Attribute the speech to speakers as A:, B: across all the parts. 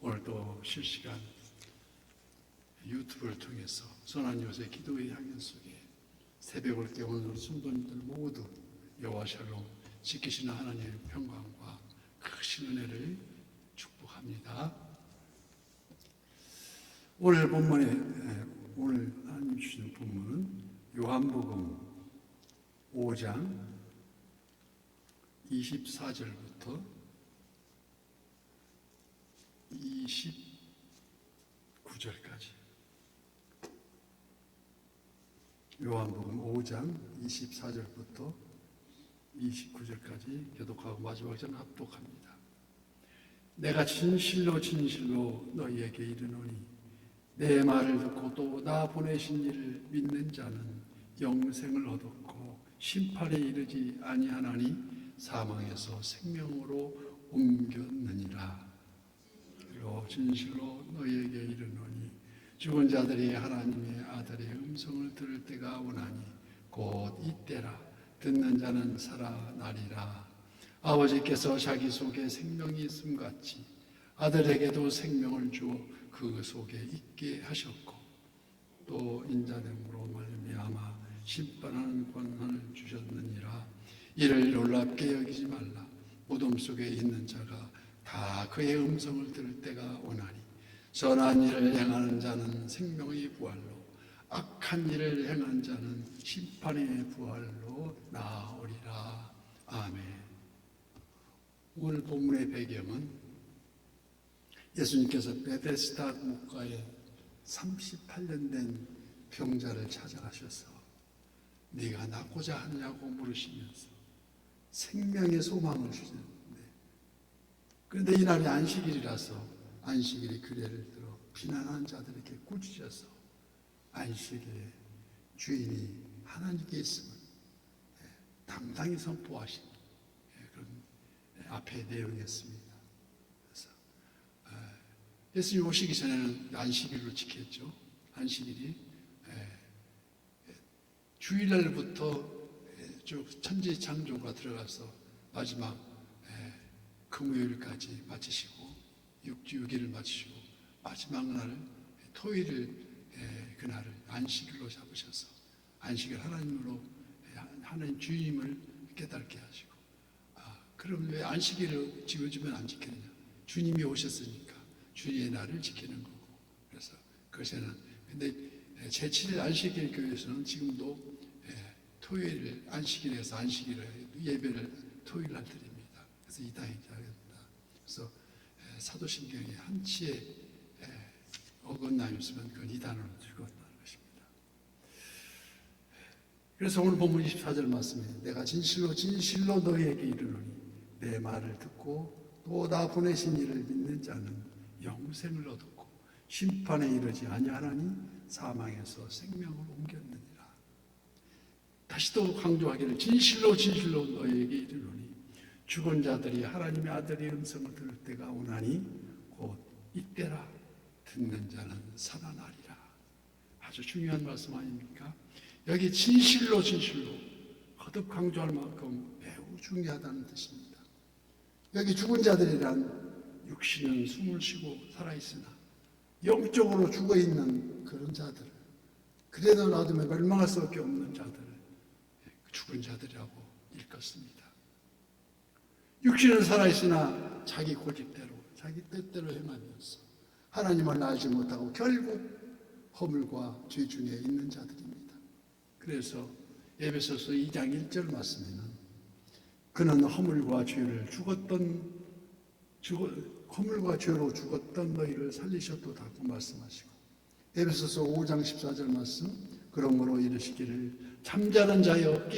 A: 오늘도 실시간 유튜브를 통해서 선한 요새 기도의 향연 속에 새벽을 깨우는 성도님들 모두 여호와 샬롬 지키시는 하나님의 평강과 크신 은혜를 축복합니다. 오늘 하나님 주시는 본문은 요한복음 5장 24절부터 29절까지. 요한복음 5장 24절부터 29절까지 교독하고 마지막 절 합독합니다. 내가 진실로 진실로 너희에게 이르노니 내 말을 듣고 또 나 보내신 이를 믿는 자는 영생을 얻었고 심판에 이르지 아니하나니 사망에서 생명으로 옮겼느니라. 그리고 진실로 너희에게 이르노니 죽은 자들이 하나님의 아들의 음성을 들을 때가 오나니 곧 이때라. 듣는 자는 살아나리라. 아버지께서 자기 속에 생명이 있음같이 아들에게도 생명을 주어 그 속에 있게 하셨고 또 인자됨으로 말미암아 심판하는 권한을 주셨느니라. 이를 놀랍게 여기지 말라. 무덤 속에 있는 자가 다 그의 음성을 들을 때가 오나니 선한 일을 행하는 자는 생명의 부활로 악한 일을 행한 자는 심판의 부활로 나아오리라. 아멘. 오늘 본문의 배경은 예수님께서 베데스다 목가에 38년 된 병자를 찾아가셔서 네가 낫고자 하느냐고 물으시면서 생명의 소망을 주셨는데, 그런데 이날이 안식일이라서 안식일이 규례를 들어 비난한 자들에게 꾸짖어서 안식일의 주인이 하나님께 있음을 당당히 선포하신 그런 앞의 내용이었습니다. 그래서 예수님 오시기 전에는 안식일로 지켰죠. 안식일이 주일날부터 쭉 천지 창조가 들어가서 마지막 금요일까지 마치시고 6일을 마치시고 마지막 날 토요일을 그날을 안식일로 잡으셔서 안식일 하나님으로 하나님 주임을 깨닫게 하시고 그럼 왜 안식일을 지어주면 안 지키느냐? 주님이 오셨으니까 주님의 날을 지키는 거고. 그래서 그것에는 근데 제7일 안식일 교회에서는 지금도 토요일 안식일에서 안식일을 예배를 토요일 날 드립니다. 그래서 이단이다. 그래서 사도신경에 한치의 어긋남이 있으면 그건 이단으로 죽었다는 것입니다. 그래서 오늘 본문 24절 말씀에 내가 진실로 진실로 너희에게 이르노니 내 말을 듣고 또 나 보내신 이를 믿는 자는 영생을 얻었고 심판에 이르지 아니하나니 사망에서 생명을 옮겼느니라. 다시 또 강조하기를 진실로 진실로 너희에게 이르노니 죽은 자들이 하나님의 아들의 음성을 들을 때가 오나니 곧 이때라. 듣는 자는 살아나리라. 아주 중요한 말씀 아닙니까? 여기 진실로 진실로 거듭 강조할 만큼 매우 중요하다는 뜻입니다. 여기 죽은 자들이란 육신은 숨을 쉬고 살아있으나 영적으로 죽어있는 그런 자들, 그래도 놔두면 멸망할 수밖에 없는 자들을 죽은 자들이라고 일컫습니다. 육신은 살아있으나 자기 고집대로 자기 뜻대로 행하면서 하나님을 알지 못하고 결국 허물과 죄 중에 있는 자들입니다. 그래서 에베소서 2장 1절 말씀에는 그는 허물과 죄로 죽었던 너희를 살리셨도다고 말씀하시고 에베소서 5장 14절 말씀 그러므로 이르시기를 잠자는 자여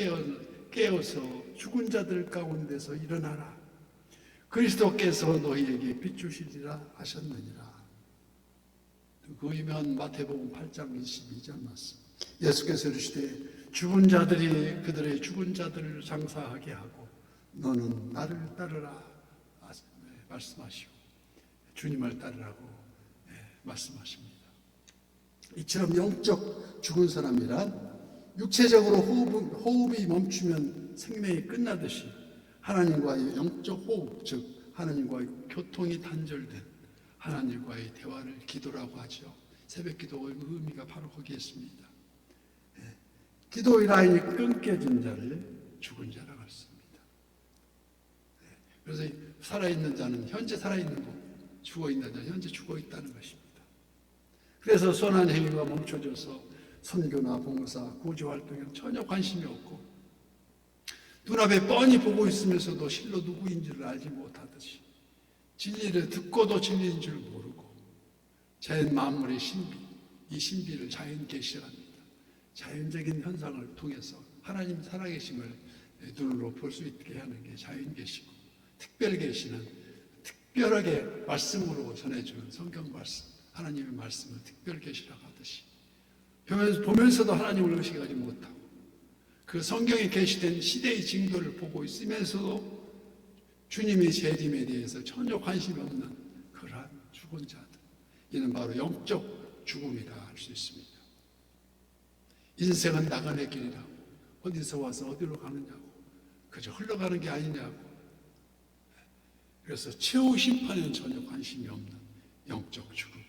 A: 깨어서 죽은 자들 가운데서 일어나라. 그리스도께서 너희에게 빛주시리라 하셨느니라. 그 유명한 마태복음 8장 22절 말씀. 예수께서 이르시되 죽은 자들이 그들의 죽은 자들을 장사하게 하고 너는 나를 따르라 말씀하시고 주님을 따르라고 말씀하십니다. 이처럼 영적 죽은 사람이란 육체적으로 호흡이 멈추면 생명이 끝나듯이 하나님과의 영적 호흡, 즉 하나님과의 교통이 단절된 하나님과의 대화를 기도라고 하죠. 새벽 기도의 의미가 바로 거기에 있습니다. 기도의 라인이 끊겨진 자를 죽은 자라고 했습니다. 그래서 살아있는 자는 현재 살아있는 거고, 죽어있는 자는 현재 죽어있다는 것입니다. 그래서 선한 행위가 멈춰져서 선교나 봉사, 구조활동에 전혀 관심이 없고, 눈앞에 뻔히 보고 있으면서도 실로 누구인지를 알지 못하듯이, 진리를 듣고도 진리인 줄 모르고, 자연 만물의 신비, 이 신비를 자연 계시랍니다. 자연적인 현상을 통해서 하나님 살아계심을 눈으로 볼 수 있게 하는 게 자연 계시고, 특별 계시는 특별하게 말씀으로 전해주는 성경 말씀, 하나님의 말씀을 특별 계시라고 하듯이 보면서도 하나님을 의식하지 못하고, 그 성경에 계시된 시대의 징조를 보고 있으면서도 주님의 재림에 대해서 전혀 관심이 없는 그러한 죽은 자들, 이는 바로 영적 죽음이라 할 수 있습니다. 인생은 나그네 길이라고, 어디서 와서 어디로 가느냐고, 그저 흘러가는 게 아니냐고. 그래서 최후 심판에는 전혀 관심이 없는 영적 죽음.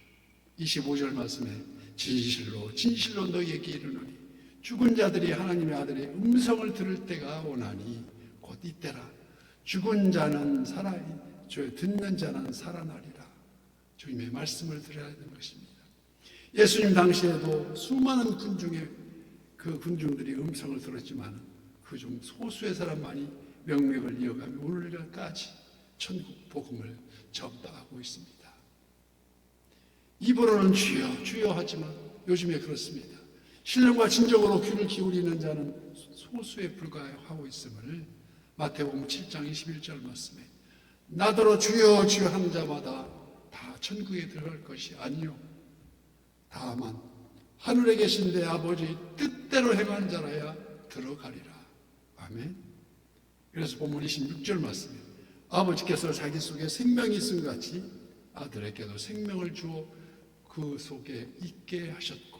A: 25절 말씀에 진실로 진실로 너희에게 이르노니 죽은 자들이 하나님의 아들의 음성을 들을 때가 오나니 곧 이때라. 죽은 자는 듣는 자는 살아나리라. 주님의 말씀을 들어야 되는 것입니다. 예수님 당시에도 수많은 그 군중들이 음성을 들었지만 그중 소수의 사람만이 명맥을 이어가며 오늘까지 천국 복음을 전파하고 있습니다. 입으로는 주여 주여 하지만 요즘에 그렇습니다. 신령과 진정으로 귀를 기울이는 자는 소수에 불과하고 있음을 마태복음 7장 21절 말씀에 나더러 주여 주여 하는 자마다 다 천국에 들어갈 것이 아니요 다만 하늘에 계신 내 아버지 뜻대로 행한 자라야 들어가리라. 아멘. 그래서 본문 26절 말씀에 아버지께서 자기 속에 생명이 있음 같이 아들에게도 생명을 주어 그 속에 있게 하셨고,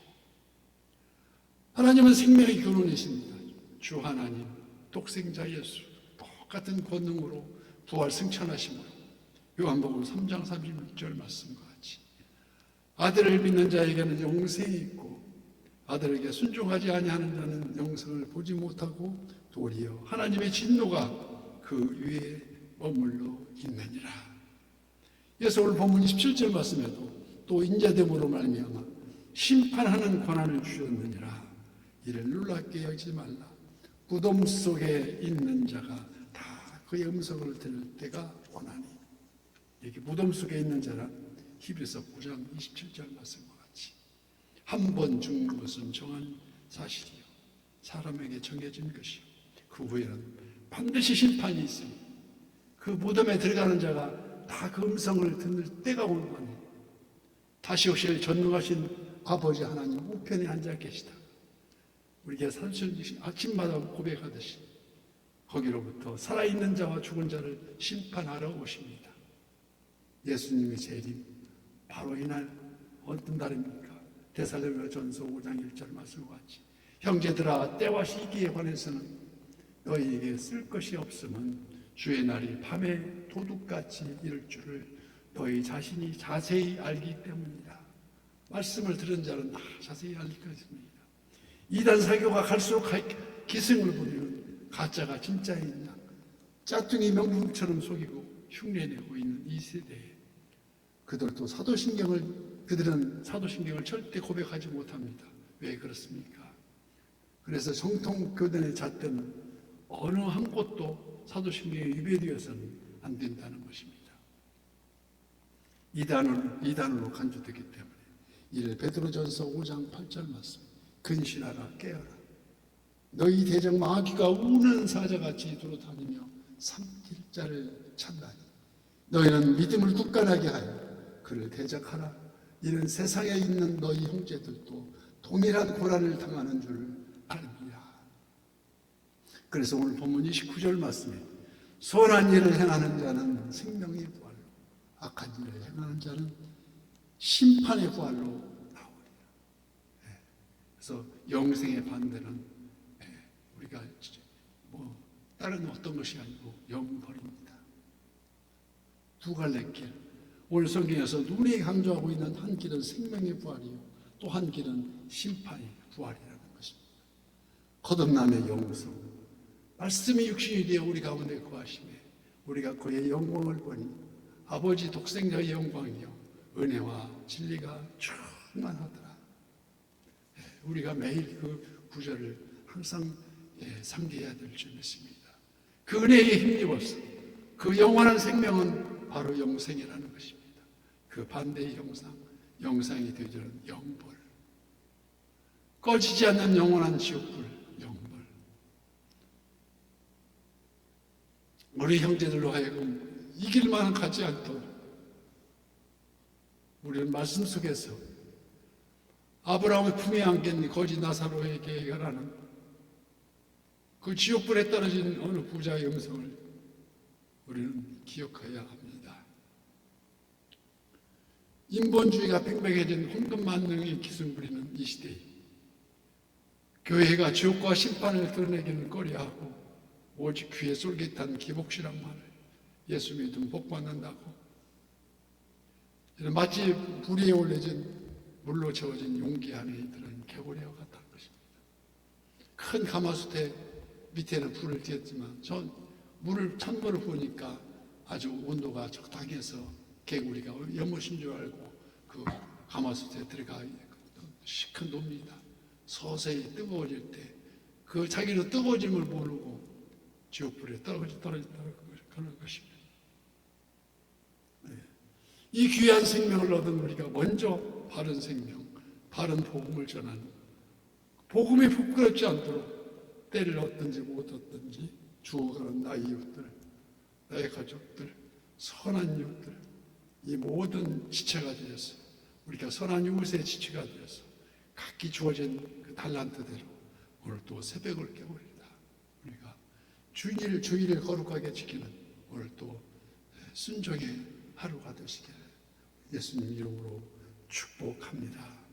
A: 하나님은 생명의 근원이십니다. 주 하나님 독생자 예수 똑같은 권능으로 부활 승천하심으로 요한복음 3장 36절 말씀과 같이 아들을 믿는 자에게는 영생이 있고 아들에게 순종하지 아니하는 자는 영생을 보지 못하고 도리어 하나님의 진노가 그 위에 머물러 있느니라. 예수 오늘 본문 27절 말씀에도 또 인자됨으로 말미암아 심판하는 권한을 주셨느니라. 이를 놀랍게 여기지 말라. 무덤 속에 있는 자가 다 그의 음성을 들을 때가 오나니. 여기 무덤 속에 있는 자란 히브리서 9장 27절 말씀과 같이 한 번 죽는 것은 정한 사실이요 사람에게 정해진 것이요 그 후에는 반드시 심판이 있으니 그 무덤에 들어가는 자가 다 그 음성을 듣는 때가 오는 다시 오실 전능하신 아버지 하나님 우편에 앉아 계시다. 우리가 아침마다 고백하듯이 거기로부터 살아있는 자와 죽은 자를 심판하러 오십니다. 예수님의 재림 바로 이날 어떤 날입니까? 데살로니가전서 5장 1절 말씀과 같이 형제들아 때와 시기에 관해서는 너희에게 쓸 것이 없음은 주의 날이 밤에 도둑같이 이를 줄을 너희 자신이 자세히 알기 때문이다. 말씀을 들은 자는 다 자세히 알 것입니다. 이단 사교가 갈수록 기승을 부리는 가짜가 진짜인 양 짝퉁이 명품처럼 속이고 흉내내고 있는 이 세대에 그들은 사도신경을 절대 고백하지 못합니다. 왜 그렇습니까? 그래서 정통 교단의 잣대는 어느 한 곳도 사도신경에 위배되어서는 안 된다는 것입니다. 이단으로 간주되기 때문에 이를 베드로전서 5장 8절 말씀 근신하라 깨어라 너희 대적 마귀가 우는 사자같이 돌아다니며 삼킬 자를 찾나니 너희는 믿음을 굳건하게 하여 그를 대적하라. 이는 세상에 있는 너희 형제들도 동일한 고난을 당하는 줄 알미라. 그래서 오늘 본문 29절 말씀에 선한 일을 행하는 자는 생명의 부활로 악한 일을 행하는 자는 심판의 부활로 나오리라. 그래서 영생의 반대는 우리가 다른 어떤 것이 아니고 영벌입니다. 두 갈래 길, 오늘 성경에서 눈에 강조하고 있는 한 길은 생명의 부활이요, 또 한 길은 심판의 부활이라는 것입니다. 거듭남의 영성, 말씀이 육신이 되어 우리 가운데 거하심에 우리가 그의 영광을 보니 아버지 독생자의 영광이요 은혜와 진리가 충만하더라. 우리가 매일 그 구절을 항상 상기해야 될 줄 믿습니다. 그 은혜에 힘입어서 그 영원한 생명은 바로 영생이라는 것입니다. 그 반대의 영상이 되어주는 영벌, 꺼지지 않는 영원한 지옥불, 영벌. 우리 형제들로 하여금 이 길만 가지 않도록 우리는 말씀 속에서 아브라함의 품에 안긴 거지 나사로에게 해결하는 그 지옥불에 떨어진 어느 부자의 음성을 우리는 기억해야 합니다. 인본주의가 팽팽해진 황금만능이 기승 부리는 이 시대에 교회가 지옥과 심판을 드러내기는 꺼려하고 오직 귀에 쫄깃한 기복신앙만을 예수 믿으면 복받는다고 마치 불 위에 올려진 물로 채워진 용기 안에 들은 개구리와 같다는 것입니다. 큰 가마솥에 밑에는 불을 띄었지만 전 찬물을 보니까 아주 온도가 적당히 해서 개구리가 연못인 줄 알고 그 가마솥에 들어가 시큰 놉니다. 서서히 뜨거워질 때 그 자기는 뜨거워짐을 모르고 지옥불에 떨어진다는 그런 것입니다. 이 귀한 생명을 얻은 우리가 먼저 바른 생명, 바른 복음을 전하는, 복음이 부끄럽지 않도록 때를 얻든지 못 얻든지 죽어가는 나의 이웃들, 나의 가족들, 선한 이웃들, 이 모든 지체가 되어서 우리가 선한 이웃의 지체가 되어서 각기 주어진 그 달란트대로 오늘 또 새벽을 깨우리다. 우리가 주일을 거룩하게 지키는 오늘 또 순종의 하루가 되시기를 예수님 이름으로 축복합니다.